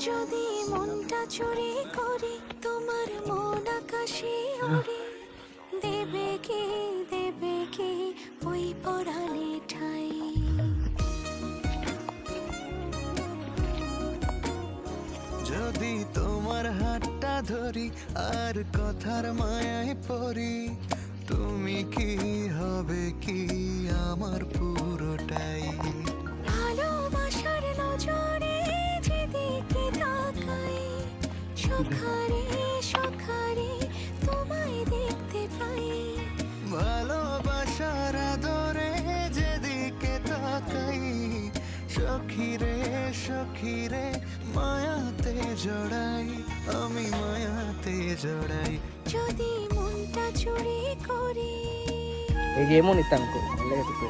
যদি মনটা চুরি করি তোমার মন আকাশে ওড়ে, দেবে কি ওই পরাণে ঠাই। যদি তোমার হাতটা ধরি আর কথার মায়ায় পড়ি, তুমি কি হবে কি আমার পুরোটাই। ভালোবাসার নজরে যেদিকে তাকাই, সখারে সখারে তোমায় দেখতে পাই। ভালোবাসার আদরে যেদিকে তাকাই, সখিরে সখিরে মায়াতে জড়াই, আমি মায়াতে জড়াই। যদি মনটা চুরি করি। এই যে এমন ইতাম করি, ভালো লেগেছে।